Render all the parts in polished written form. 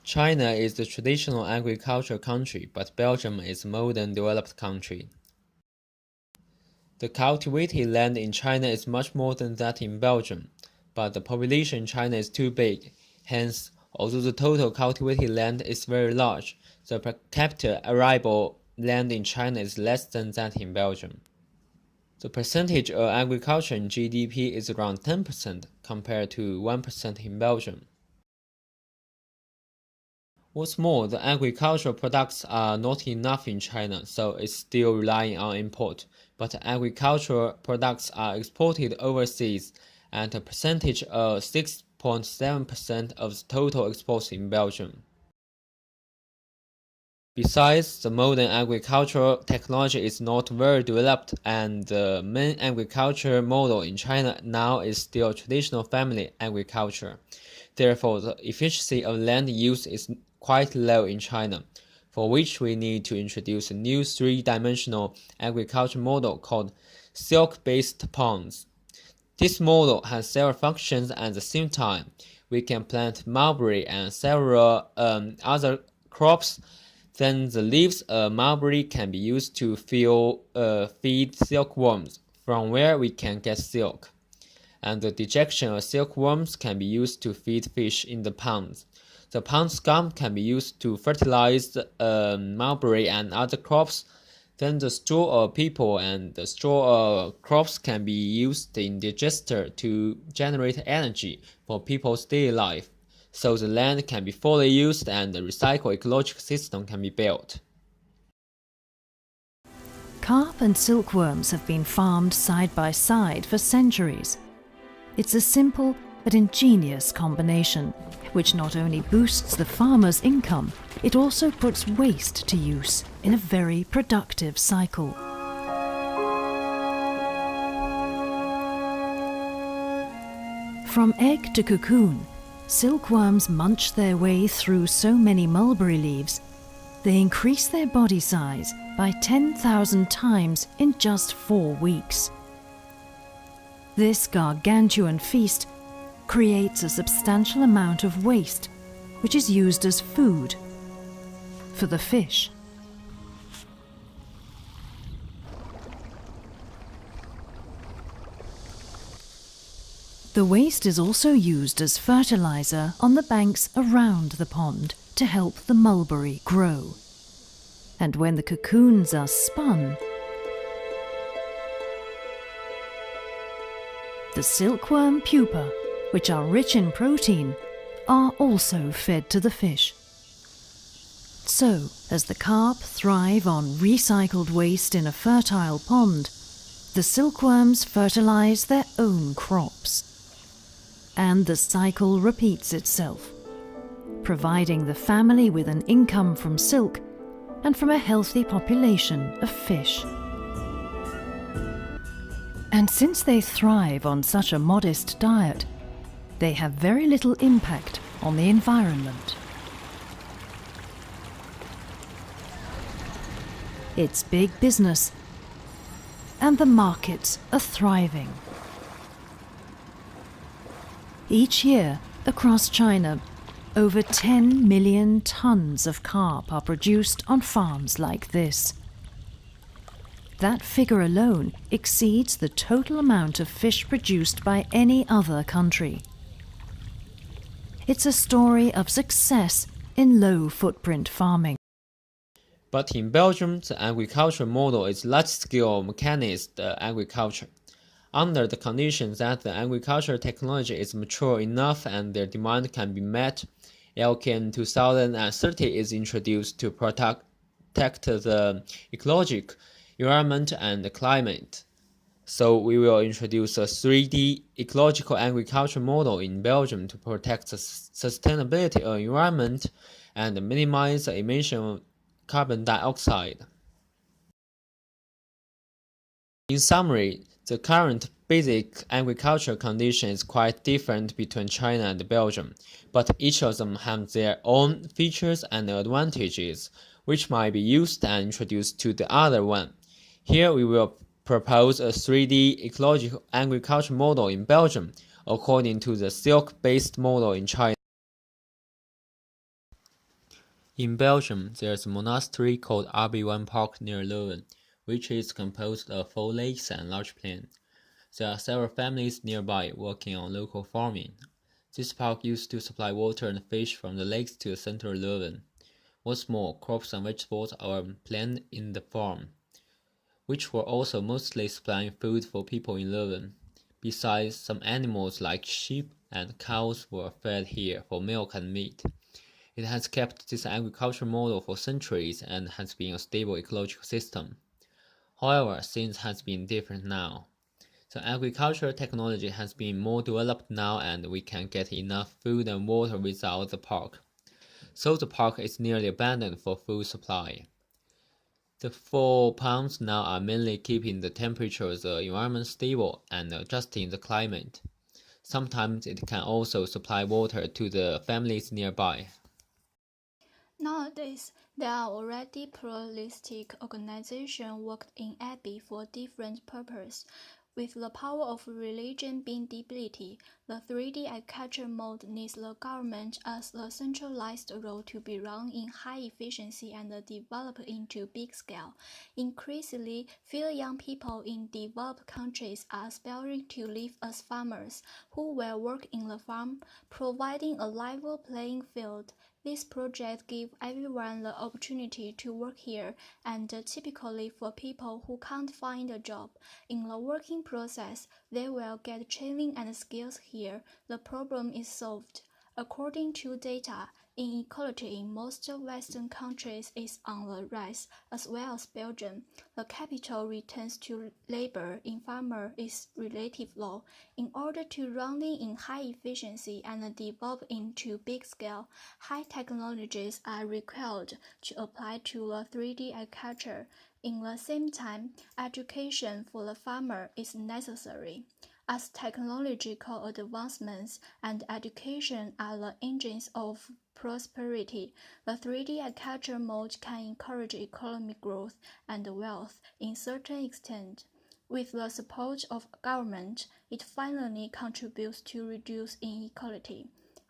China is the traditional agricultural country, but Belgium is a modern developed country. The cultivated land in China is much more than that in Belgium, but the population in China is too big. Hence, although the total cultivated land is very large, the per capita arable land in China is less than that in Belgium. The percentage of agriculture in GDP is around 10% compared to 1% in Belgium. What's more, the agricultural products are not enough in China, so it's still relying on import. But agricultural products are exported overseas at a percentage of 6.7% of the total exports in Belgium. Besides, the modern agricultural technology is not very developed, and the main agriculture model in China now is still traditional family agriculture. Therefore, the efficiency of land use is quite low in China, for which we need to introduce a new three-dimensional agriculture model called silk-based ponds. This model has several functions at the same time. We can plant mulberry and several other crops. Then the leaves of mulberry can be used to feed silkworms, from where we can get silk. And the dejection of silkworms can be used to feed fish in the ponds. The pond scum can be used to fertilize mulberry and other crops. Then the straw of people and the straw of crops can be used in digester to generate energy for people's daily life. So the land can be fully used and the recycled ecological system can be built. Carp and silkworms have been farmed side by side for centuries. It's a simple but ingenious combination, which not only boosts the farmer's income, it also puts waste to use in a very productive cycle. From egg to cocoon, silkworms munch their way through so many mulberry leaves, they increase their body size by 10,000 times in just 4 weeks. This gargantuan feast creates a substantial amount of waste, which is used as food for the fish. The waste is also used as fertilizer on the banks around the pond to help the mulberry grow. And when the cocoons are spun, the silkworm pupa, which are rich in protein, are also fed to the fish. So, as the carp thrive on recycled waste in a fertile pond, the silkworms fertilize their own crops. And the cycle repeats itself, providing the family with an income from silk and from a healthy population of fish. And since they thrive on such a modest diet, they have very little impact on the environment. It's big business, and the markets are thriving. Each year, across China, over 10 million tons of carp are produced on farms like this. That figure alone exceeds the total amount of fish produced by any other country. It's a story of success in low-footprint farming. But in Belgium, the agricultural model is large-scale mechanized agriculture. Under the condition that the agricultural technology is mature enough and their demand can be met, LKN 2030 is introduced to protect the ecological environment and the climate. So we will introduce a 3D ecological agriculture model in Belgium to protect the sustainability of the environment and minimize the emission of carbon dioxide. In summary, the current basic agricultural condition is quite different between China and Belgium, but each of them have their own features and advantages, which might be used and introduced to the other one. Here we will propose a 3D ecological agriculture model in Belgium, according to the silk-based model in China. In Belgium, there's a monastery called Aoyu Park near Leuven, which is composed of 4 lakes and large plain. There are several families nearby working on local farming. This park used to supply water and fish from the lakes to the center of Leuven. What's more, crops and vegetables are planted in the farm, which were also mostly supplying food for people in Leuven. Besides, some animals like sheep and cows were fed here for milk and meat. It has kept this agricultural model for centuries and has been a stable ecological system. However, things has been different now. The agricultural technology has been more developed now and we can get enough food and water without the park. So the park is nearly abandoned for food supply. The 4 ponds now are mainly keeping the temperature of the environment stable and adjusting the climate. Sometimes it can also supply water to the families nearby. Nowadays, there are already pluralistic organizations worked in Abbey for different purposes. With the power of religion being debility, the 3D agriculture mode needs the government as a centralized role to be run in high efficiency and developed into big scale. Increasingly, few young people in developed countries are aspiring to live as farmers, who will work in the farm, providing a level playing field. This project gives everyone the opportunity to work here, and typically for people who can't find a job. In the working process, they will get training and skills here. The problem is solved. According to data, inequality in most Western countries is on the rise, as well as Belgium. The capital returns to labor in farmer is relatively low. In order to run in high efficiency and develop into big scale, high technologies are required to apply to the 3D agriculture. In the same time, education for the farmer is necessary. As technological advancements and education are the engines of prosperity, the 3D agriculture mode can encourage economic growth and wealth in certain extent. With the support of government, it finally contributes to reduce inequality.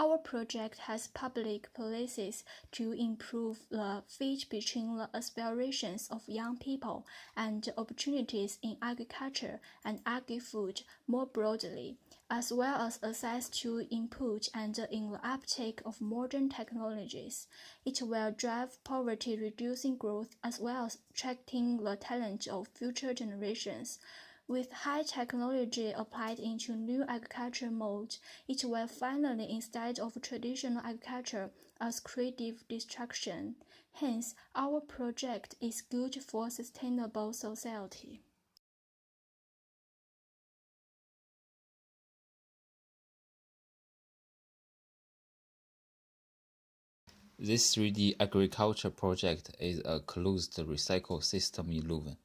Our project has public policies to improve the fit between the aspirations of young people and opportunities in agriculture and agri-food more broadly, as well as access to input and in the uptake of modern technologies. It will drive poverty, reducing growth, as well as attracting the talent of future generations. With high technology applied into new agriculture mode, it will finally instead of traditional agriculture as creative destruction. Hence, our project is good for sustainable society. This 3D agriculture project is a closed recycle system in Leuven.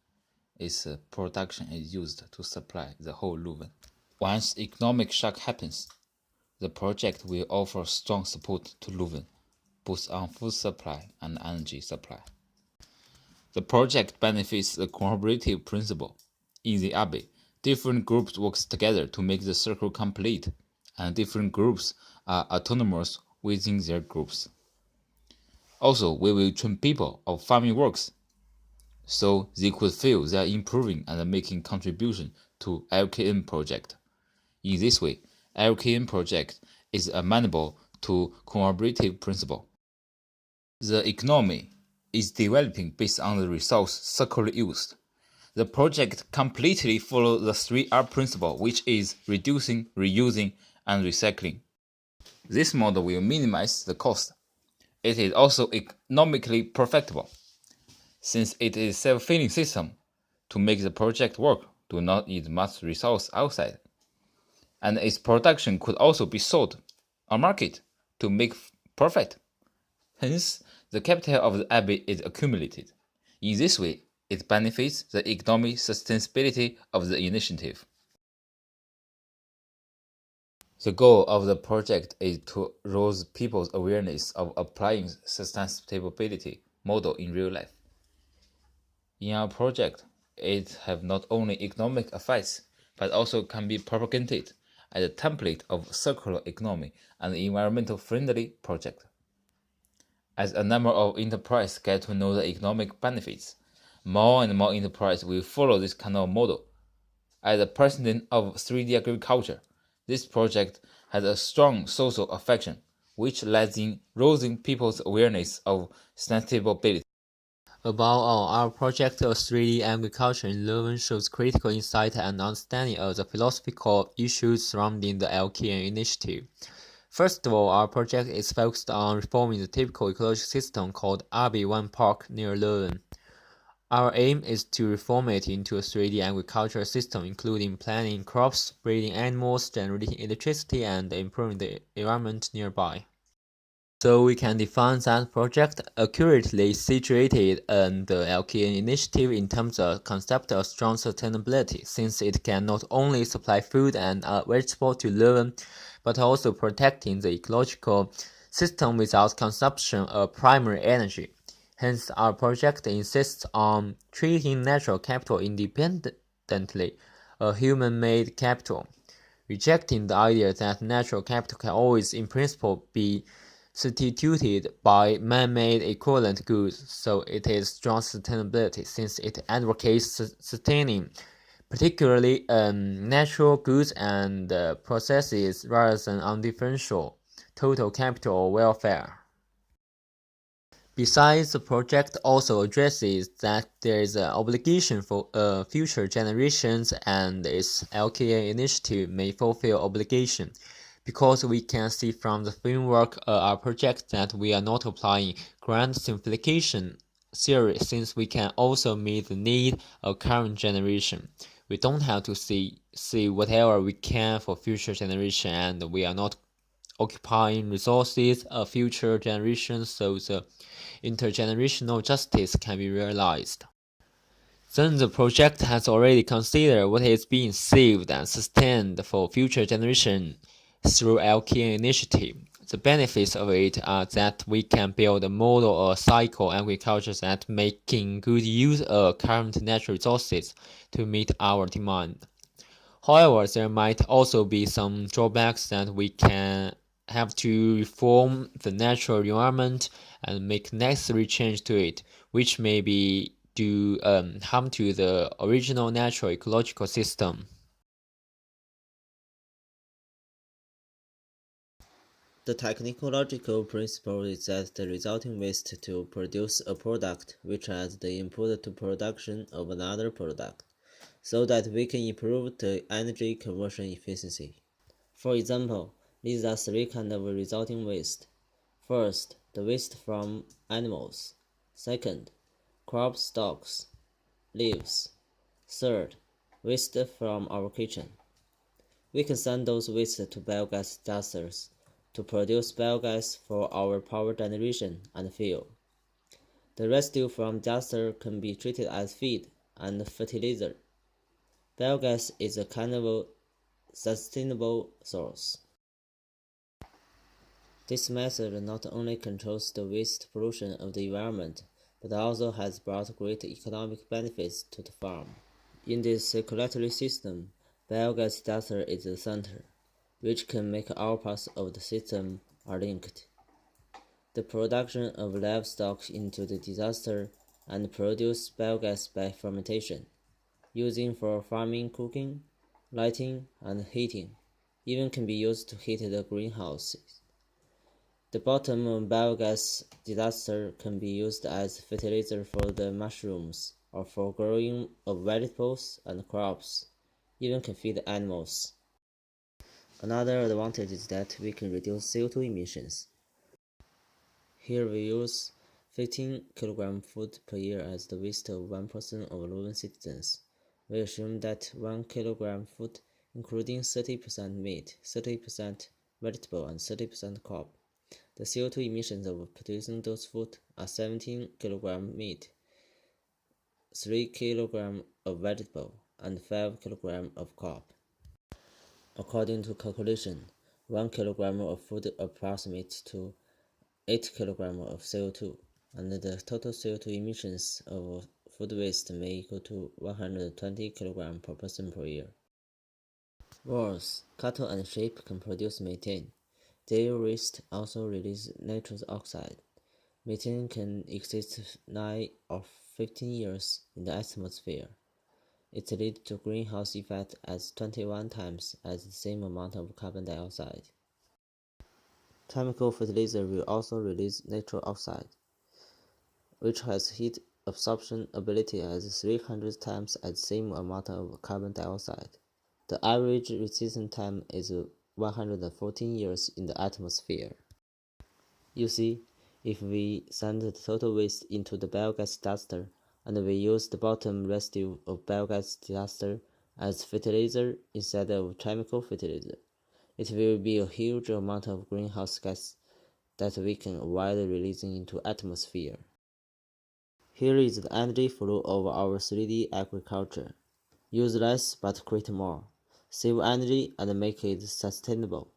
Its production is used to supply the whole Leuven. Once economic shock happens, the project will offer strong support to Leuven, both on food supply and energy supply. The project benefits the collaborative principle. In the Abbey, different groups work together to make the circle complete, and different groups are autonomous within their groups. Also, we will train people of farming works, so they could feel they are improving and making contribution to LKN project. In this way, LKN project is amenable to collaborative principle. The economy is developing based on the resource circular use. The project completely follows the 3R principle, which is reducing, reusing, and recycling. This model will minimize the cost. It is also economically profitable. Since it is a self-filling system, to make the project work, do not need much resource outside. And its production could also be sold on market to make profit. Hence, the capital of the Abbey is accumulated. In this way, it benefits the economic sustainability of the initiative. The goal of the project is to raise people's awareness of applying sustainability model in real life. In our project, it have not only economic effects, but also can be propagated as a template of circular economy and environmental friendly project. As a number of enterprises get to know the economic benefits, more and more enterprises will follow this kind of model. As the president of 3D agriculture, this project has a strong social affection, which leads in raising people's awareness of sustainability. Above all, our project of 3D agriculture in Leuven shows critical insight and understanding of the philosophical issues surrounding the LKN initiative. First of all, our project is focused on reforming the typical ecological system called RB1 Park near Leuven. Our aim is to reform it into a 3D agricultural system, including planting crops, breeding animals, generating electricity, and improving the environment nearby. So we can define that project accurately situated in the LKN initiative in terms of concept of strong sustainability, since it can not only supply food and vegetables to Leuven, but also protecting the ecological system without consumption of primary energy. Hence, our project insists on treating natural capital independently of human-made capital, rejecting the idea that natural capital can always in principle be substituted by man-made equivalent goods, so it is strong sustainability since it advocates sustaining particularly natural goods and processes rather than undifferential total capital or welfare. Besides, the project also addresses that there is an obligation for future generations, and its LKA initiative may fulfill obligation, because we can see from the framework of our project that we are not applying grand simplification theory, since we can also meet the need of current generation. We don't have to see whatever we can for future generation, and we are not occupying resources of future generations, so the intergenerational justice can be realized. Then the project has already considered what is being saved and sustained for future generations through LKN initiative. The benefits of it are that we can build a model or cycle agriculture that making good use of current natural resources to meet our demand. However, there might also be some drawbacks that we can have to reform the natural environment and make necessary change to it, which may be do harm to the original natural ecological system. The technological principle is that the resulting waste to produce a product which adds the input to production of another product, so that we can improve the energy conversion efficiency. For example, these are three kinds of resulting waste. First, the waste from animals. Second, crop stalks, leaves. Third, waste from our kitchen. We can send those wastes to biogas digesters to produce biogas for our power generation and fuel. The residue from digester can be treated as feed and fertilizer. Biogas is a kind of sustainable source. This method not only controls the waste pollution of the environment, but also has brought great economic benefits to the farm. In this circulatory system, biogas digester is the center, which can make all parts of the system are linked. The production of livestock into the digester and produce biogas by fermentation, using for farming, cooking, lighting, and heating, even can be used to heat the greenhouses. The bottom of biogas digester can be used as fertilizer for the mushrooms or for growing of vegetables and crops, even can feed animals. Another advantage is that we can reduce CO2 emissions. Here we use 15 kg food per year as the waste of 1% of Leuven citizens. We assume that 1 kg food, including 30% meat, 30% vegetable, and 30% crop. The CO2 emissions of producing those food are 17 kg meat, 3 kg of vegetable, and 5 kg of crop. According to calculation, 1 kg of food approximates to 8 kg of CO2, and the total CO2 emissions of food waste may equal to 120 kg per person per year. Worse, cattle and sheep can produce methane. Their waste also release nitrous oxide. Methane can exist 9 or 15 years in the atmosphere. It leads to greenhouse effect as 21 times as the same amount of carbon dioxide. Chemical fertilizer will also release nitrous oxide, which has heat absorption ability as 300 times as the same amount of carbon dioxide. The average resistance time is 114 years in the atmosphere. You see, if we send the total waste into the biogas duster and we use the bottom residue of biogas duster as fertilizer instead of chemical fertilizer, it will be a huge amount of greenhouse gas that we can avoid releasing into atmosphere. Here is the energy flow of our 3D agriculture. Use less but create more. Save energy and make it sustainable.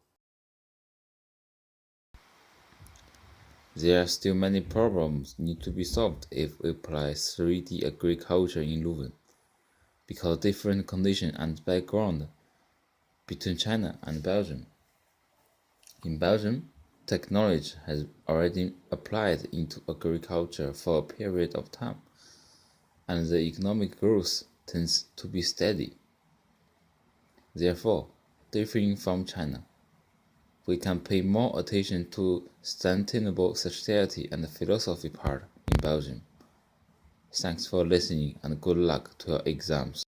There are still many problems need to be solved if we apply 3D agriculture in Leuven, because different conditions and background between China and Belgium. In Belgium, technology has already applied into agriculture for a period of time, and the economic growth tends to be steady. Therefore, differing from China, we can pay more attention to sustainable society and philosophy part in Belgium. Thanks for listening and good luck to your exams.